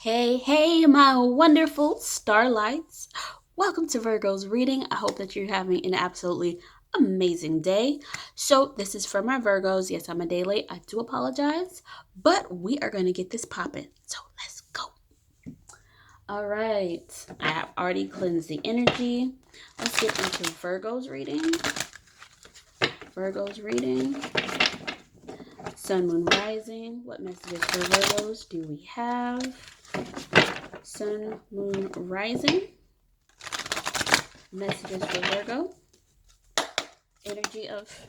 Hey, hey, my wonderful starlights. Welcome to Virgo's Reading. I hope that you're having an absolutely amazing day. So, this is for my Virgos. Yes, I'm a day late. I do apologize, but we are going to get this popping. So, let's go. All right. I have already cleansed the energy. Let's get into Virgo's reading. Virgo's reading. Sun, Moon, Rising. What messages for Virgos do we have? Sun, Moon, Rising. Messages for Virgo. Energy of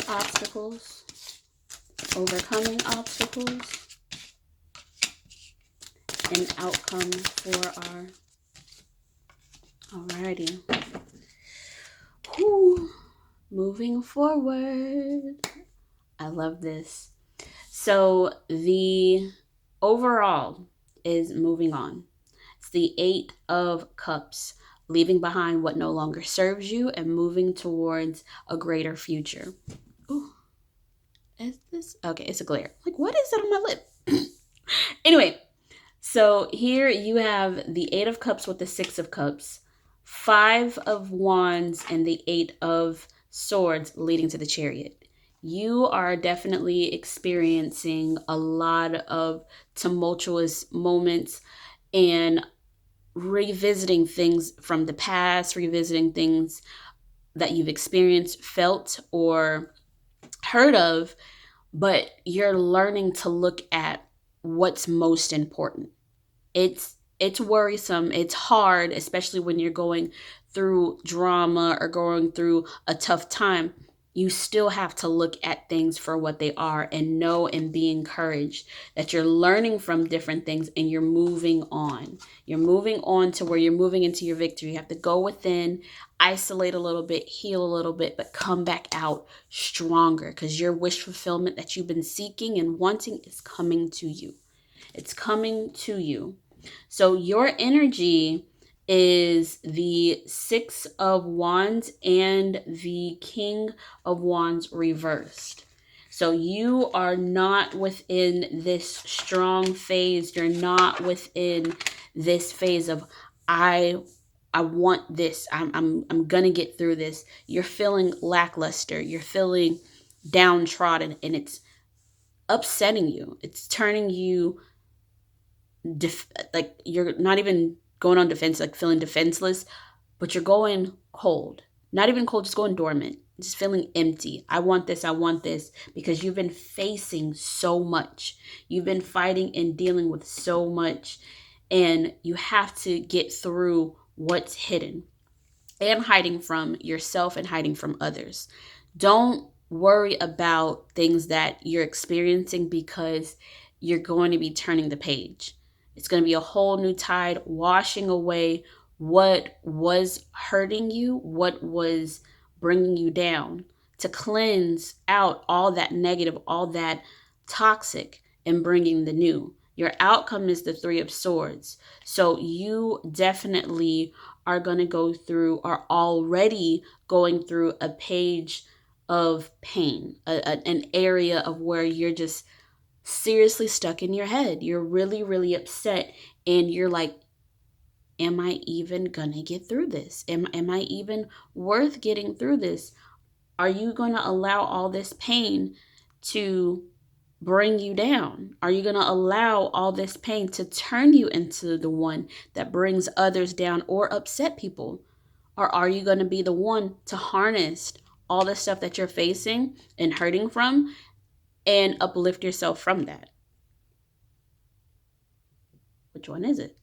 obstacles. Overcoming obstacles. An outcome for our... Alrighty. Whew. Moving forward. I love this. So the overall is moving on. It's the Eight of Cups, leaving behind what no longer serves you and moving towards a greater future. Ooh, is this? Okay, it's a glare. Like, what is that on my lip? Anyway, so here you have the Eight of Cups with the Six of Cups, Five of Wands, and the Eight of Swords leading to the Chariot. You are definitely experiencing a lot of tumultuous moments and revisiting things from the past, revisiting things that you've experienced, felt, or heard of, but you're learning to look at what's most important. It's worrisome, it's hard, especially when you're going through drama or going through a tough time. You still have to look at things for what they are and know and be encouraged that you're learning from different things and you're moving on. You're moving on to where you're moving into your victory. You have to go within, isolate a little bit, heal a little bit, but come back out stronger because your wish fulfillment that you've been seeking and wanting is coming to you. It's coming to you. So your energy is the Six of Wands and the King of Wands reversed. So you are not within this strong phase. You're not within this phase of I want this. I'm gonna get through this. You're feeling lackluster. You're feeling downtrodden, and it's upsetting you. It's turning you like you're not even going on defense, like feeling defenseless, but you're going cold. Not even cold, just going dormant, just feeling empty. I want this because you've been facing so much. You've been fighting and dealing with so much, and you have to get through what's hidden and hiding from yourself and hiding from others. Don't worry about things that you're experiencing because you're going to be turning the page. It's going to be a whole new tide washing away what was hurting you, what was bringing you down, to cleanse out all that negative, all that toxic, and bringing the new. Your outcome is the Three of Swords. So you definitely are going to go through, are already going through a page of pain, an area of where you're just seriously stuck in your head. You're really, really upset, and you're like, am I even gonna get through this? Am I even worth getting through this? Are you gonna allow all this pain to bring you down? Are you gonna allow all this pain to turn you into the one that brings others down or upset people? Or are you gonna be the one to harness all the stuff that you're facing and hurting from and uplift yourself from that? Which one is it?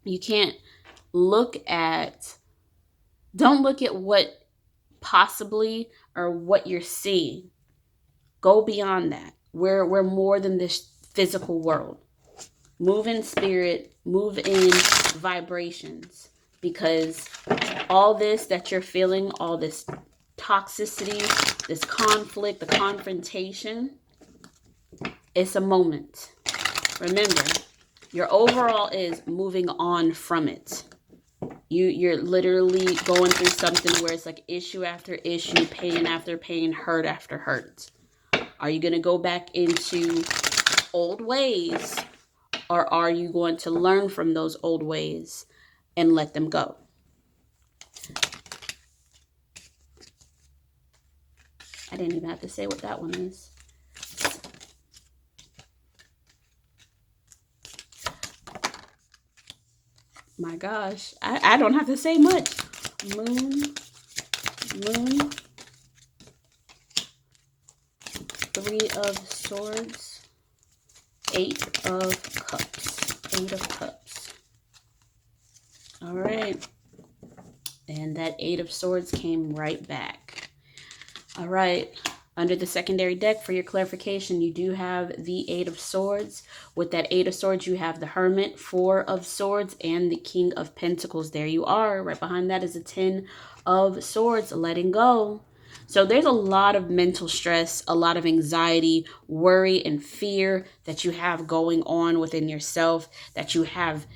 You can't don't look at what possibly or what you're seeing. Go beyond that. We're more than this physical world. Move in spirit, move in vibrations, because all this that you're feeling, all this toxicity, this conflict, the confrontation, it's a moment. Remember, your overall is moving on from it. You're literally going through something where it's like issue after issue, pain after pain, hurt after hurt. Are you going to go back into old ways, or are you going to learn from those old ways and let them go? I didn't even have to say what that one is. My gosh, I don't have to say much. Moon, 3 of Swords, 8 of Cups, 8 of Cups. All right. And that 8 of Swords came right back. All right. Under the secondary deck, for your clarification, you do have the 8 of Swords. With that 8 of Swords, you have the Hermit, 4 of Swords, and the King of Pentacles. There you are. Right behind that is the 10 of Swords, letting go. So there's a lot of mental stress, a lot of anxiety, worry, and fear that you have going on within yourself, that you have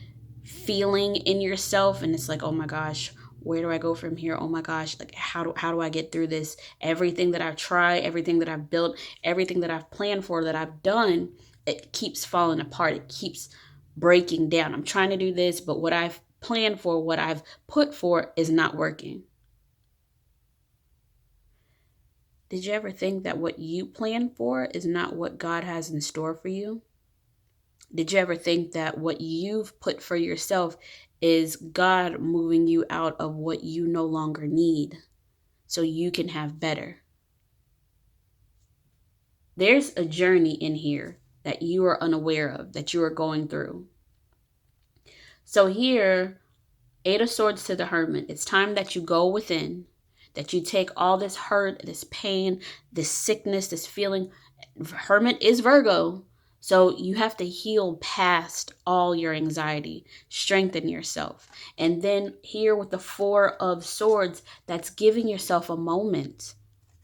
feeling in yourself. And it's like, oh my gosh, where do I go from here? Oh my gosh, like how do I get through this? Everything that I've tried, everything that I've built, everything that I've planned for, that I've done, it keeps falling apart. It keeps breaking down. I'm trying to do this, but what I've planned for, what I've put for is not working. Did you ever think that what you plan for is not what God has in store for you? Did you ever think that what you've put for yourself is God moving you out of what you no longer need so you can have better? There's a journey in here that you are unaware of, that you are going through. So here, 8 of Swords to the Hermit. It's time that you go within, that you take all this hurt, this pain, this sickness, this feeling. Hermit is Virgo. So you have to heal past all your anxiety, strengthen yourself. And then here with the 4 of Swords, that's giving yourself a moment.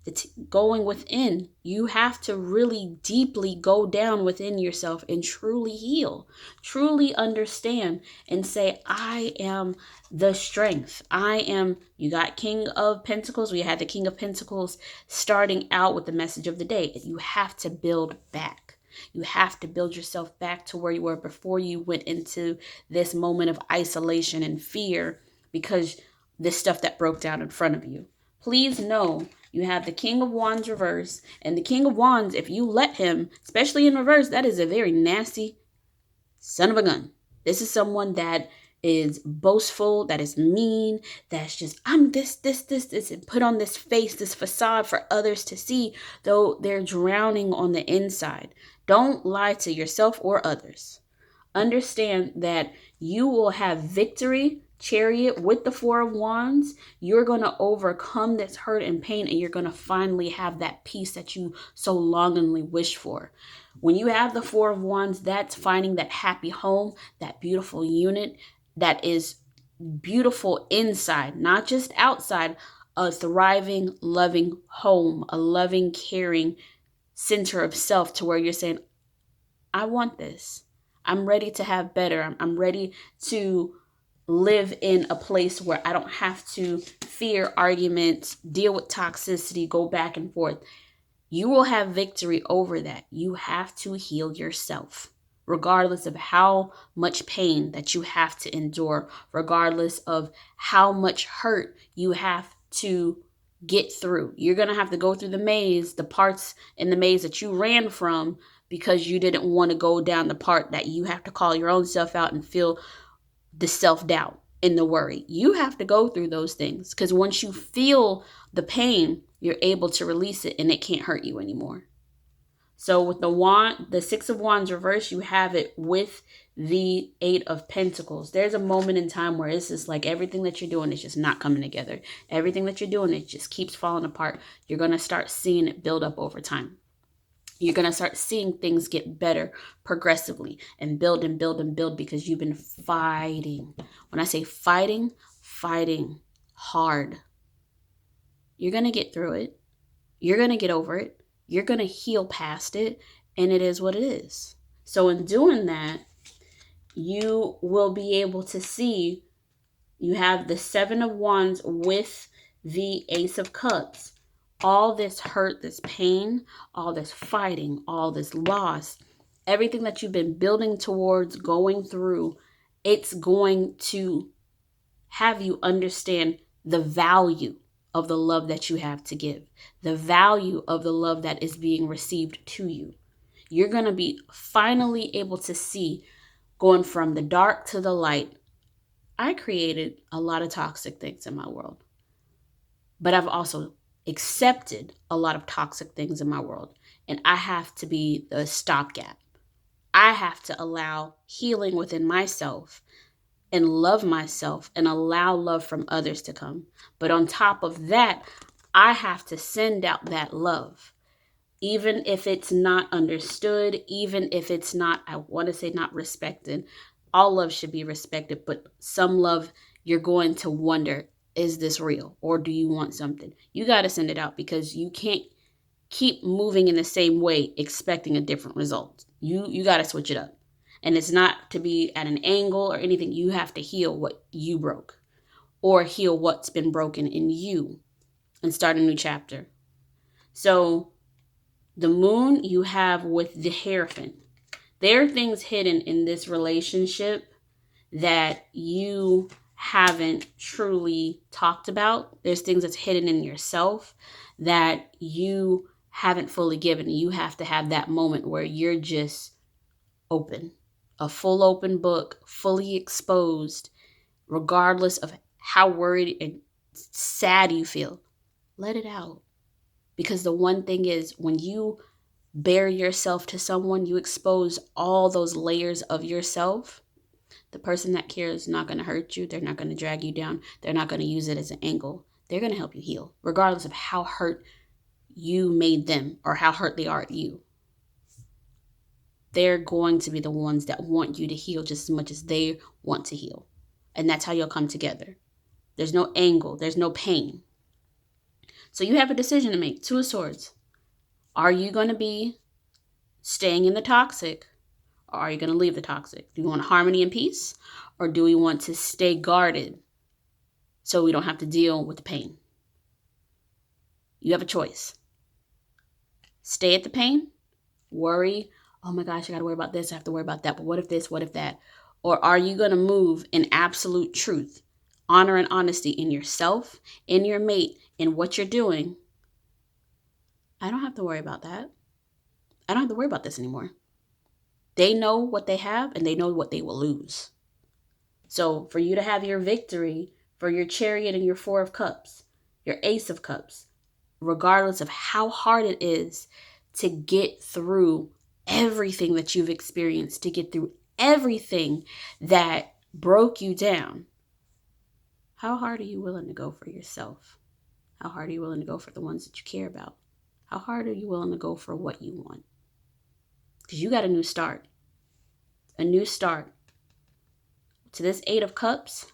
It's going within. You have to really deeply go down within yourself and truly heal, truly understand and say, I am the strength. I am, you got King of Pentacles. We had the King of Pentacles starting out with the message of the day. You have to build back. You have to build yourself back to where you were before you went into this moment of isolation and fear because this stuff that broke down in front of you. Please know you have the King of Wands reverse, and the King of Wands, if you let him, especially in reverse, that is a very nasty son of a gun. This is someone that is boastful, that is mean, that's just, I'm this, and put on this face, this facade for others to see, though they're drowning on the inside. Don't lie to yourself or others. Understand that you will have victory, Chariot, with the 4 of Wands. You're going to overcome this hurt and pain, and you're going to finally have that peace that you so longingly wish for. When you have the 4 of Wands, that's finding that happy home, that beautiful unit that is beautiful inside, not just outside, a thriving, loving home, a loving, caring center of self to where you're saying, I want this. I'm ready to have better. I'm ready to live in a place where I don't have to fear arguments, deal with toxicity, go back and forth. You will have victory over that. You have to heal yourself, regardless of how much pain that you have to endure, regardless of how much hurt you have to get through. You're going to have to go through the maze, the parts in the maze that you ran from because you didn't want to go down the part that you have to call your own self out and feel the self-doubt and the worry. You have to go through those things because once you feel the pain, you're able to release it and it can't hurt you anymore. So with the 6 of Wands reverse, you have it with the 8 of Pentacles. There's a moment in time where it's just like everything that you're doing is just not coming together. Everything that you're doing, it just keeps falling apart. You're going to start seeing it build up over time. You're going to start seeing things get better progressively and build and build and build because you've been fighting. When I say fighting hard. You're going to get through it. You're going to get over it. You're going to heal past it. And it is what it is. So in doing that, you will be able to see you have the 7 of Wands with the Ace of Cups. all this hurt, this pain, all this fighting, all this loss, everything that you've been building towards, going through, it's going to have you understand the value of the love that you have to give, the value of the love that is being received to you. You're going to be finally able to see, going from the dark to the light. I created a lot of toxic things in my world, but I've also accepted a lot of toxic things in my world. And I have to be the stopgap. I have to allow healing within myself and love myself and allow love from others to come. But on top of that, I have to send out that love. Even if it's not understood, even if it's not, I want to say not respected. All love should be respected, but some love you're going to wonder, is this real? Or do you want something? You got to send it out, because you can't keep moving in the same way expecting a different result. You got to switch it up. And it's not to be at an angle or anything. You have to heal what you broke, or heal what's been broken in you, and start a new chapter. So the moon you have with the Hierophant, there are things hidden in this relationship that you haven't truly talked about. There's things that's hidden in yourself that you haven't fully given. You have to have that moment where you're just open, a full open book, fully exposed, regardless of how worried and sad you feel. Let it out. Because the one thing is, when you bare yourself to someone, you expose all those layers of yourself. The person that cares is not going to hurt you. They're not going to drag you down. They're not going to use it as an angle. They're going to help you heal, regardless of how hurt you made them or how hurt they are at you. They're going to be the ones that want you to heal just as much as they want to heal. And that's how you'll come together. There's no angle. There's no pain. So you have a decision to make. Two of Swords. Are you going to be staying in the toxic, or are you going to leave the toxic? Do you want harmony and peace, or do we want to stay guarded so we don't have to deal with the pain? You have a choice. Stay at the pain, worry, oh my gosh, I got to worry about this, I have to worry about that, but what if this, what if that? Or are you going to move in absolute truth, honor and honesty in yourself, in your mate, in what you're doing? I don't have to worry about that. I don't have to worry about this anymore. They know what they have, and they know what they will lose. So for you to have your victory, for your Chariot and your Four of Cups, your Ace of Cups, regardless of how hard it is to get through everything that you've experienced, to get through everything that broke you down, how hard are you willing to go for yourself? How hard are you willing to go for the ones that you care about? How hard are you willing to go for what you want? Because you got a new start. A new start. To this Eight of Cups,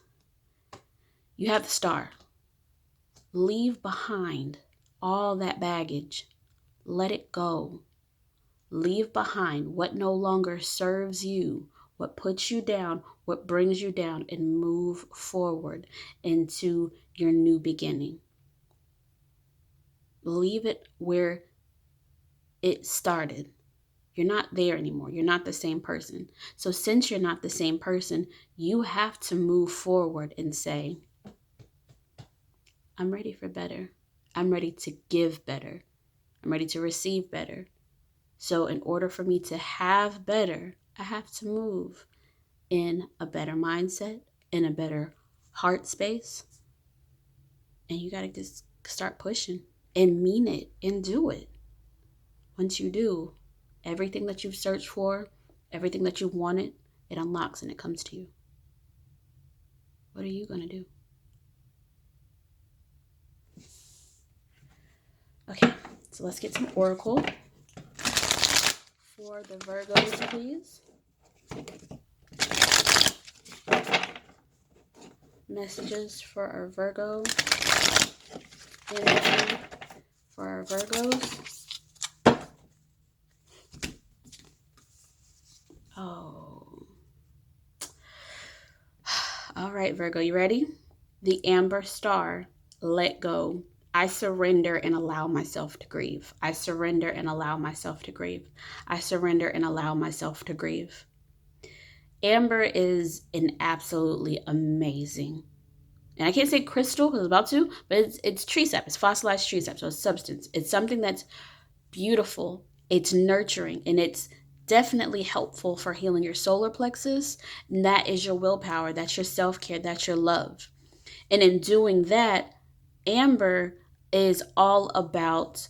you have the Star. Leave behind all that baggage. Let it go. Leave behind what no longer serves you, what puts you down, what brings you down, and move forward into your new beginning. Leave it where it started. You're not there anymore. You're not the same person. So since you're not the same person, you have to move forward and say, I'm ready for better. I'm ready to give better. I'm ready to receive better. So in order for me to have better, I have to move in a better mindset, in a better heart space. And you got to just start pushing and mean it and do it. Once you do, everything that you've searched for, everything that you've wanted, it unlocks and it comes to you. What are you going to do? Okay, so let's get some oracle for the Virgos, please. Messages for our Virgo. Energy for our Virgos. Oh. All right, Virgo, you ready? The Amber Star. Let go. I surrender and allow myself to grieve. I surrender and allow myself to grieve. I surrender and allow myself to grieve. Amber is an absolutely amazing, and I can't say crystal because I was about to, but it's tree sap. It's fossilized tree sap, so it's substance. It's something that's beautiful. It's nurturing, and it's definitely helpful for healing your solar plexus. And that is your willpower. That's your self-care. That's your love. And in doing that, Amber is all about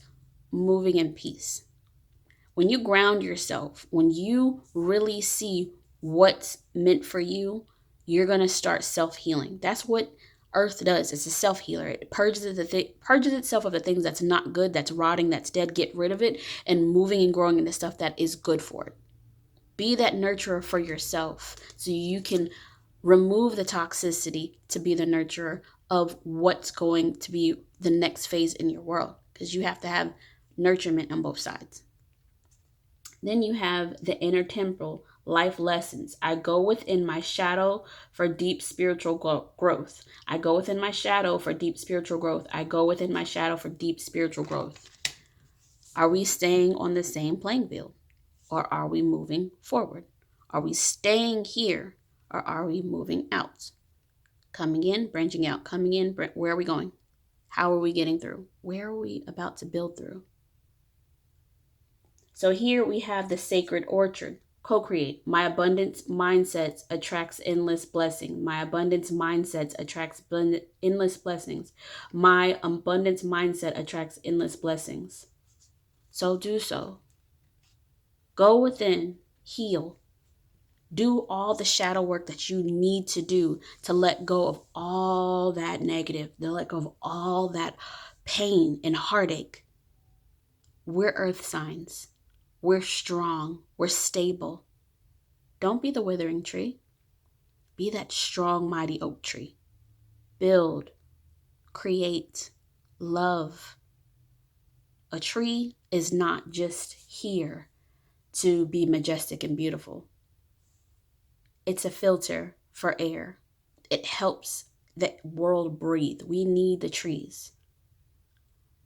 moving in peace. When you ground yourself, when you really see what's meant for you, you're going to start self-healing. That's what earth does. It's a self-healer. It purges itself of the things that's not good, that's rotting, that's dead. Get rid of it and moving and growing into stuff that is good for it. Be that nurturer for yourself so you can remove the toxicity to be the nurturer of what's going to be the next phase in your world, because you have to have nurturement on both sides. Then you have the inner temple, life lessons. I go within my shadow for deep spiritual growth. I go within my shadow for deep spiritual growth. I go within my shadow for deep spiritual growth. Are we staying on the same playing field, or are we moving forward? Are we staying here, or are we moving out? Coming in, branching out, coming in, where are we going? How are we getting through? Where are we about to build through? So here we have the sacred orchard. Co-create. My abundance mindset attracts endless blessing. My abundance mindset attracts endless blessings. My abundance mindset attracts endless blessings. So do so. Go within, heal. Do all the shadow work that you need to do to let go of all that negative, to let go of all that pain and heartache. We're earth signs. We're strong. We're stable. Don't be the withering tree. Be that strong, mighty oak tree. Build, create, love. A tree is not just here to be majestic and beautiful. It's a filter for air. It helps the world breathe. We need the trees.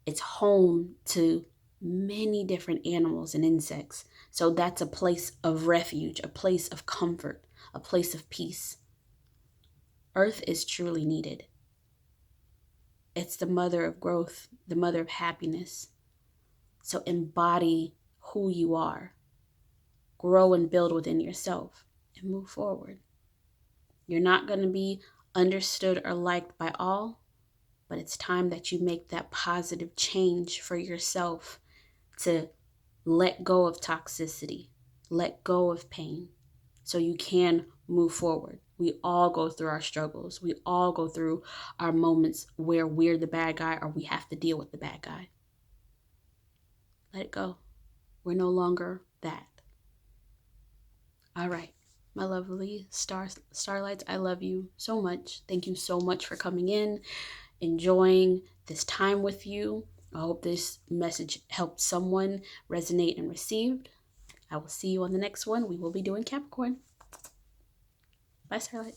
It's home to many different animals and insects. So that's a place of refuge, a place of comfort, a place of peace. Earth is truly needed. It's the mother of growth, the mother of happiness. So embody who you are. Grow and build within yourself and move forward. You're not going to be understood or liked by all, but it's time that you make that positive change for yourself to let go of toxicity, let go of pain, so you can move forward. We all go through our struggles. We all go through our moments where we're the bad guy or we have to deal with the bad guy. Let it go. We're no longer that. All right, my lovely starlights, I love you so much. Thank you so much for coming in, enjoying this time with you. I hope this message helped someone resonate and received. I will see you on the next one. We will be doing Capricorn. Bye, Starlight.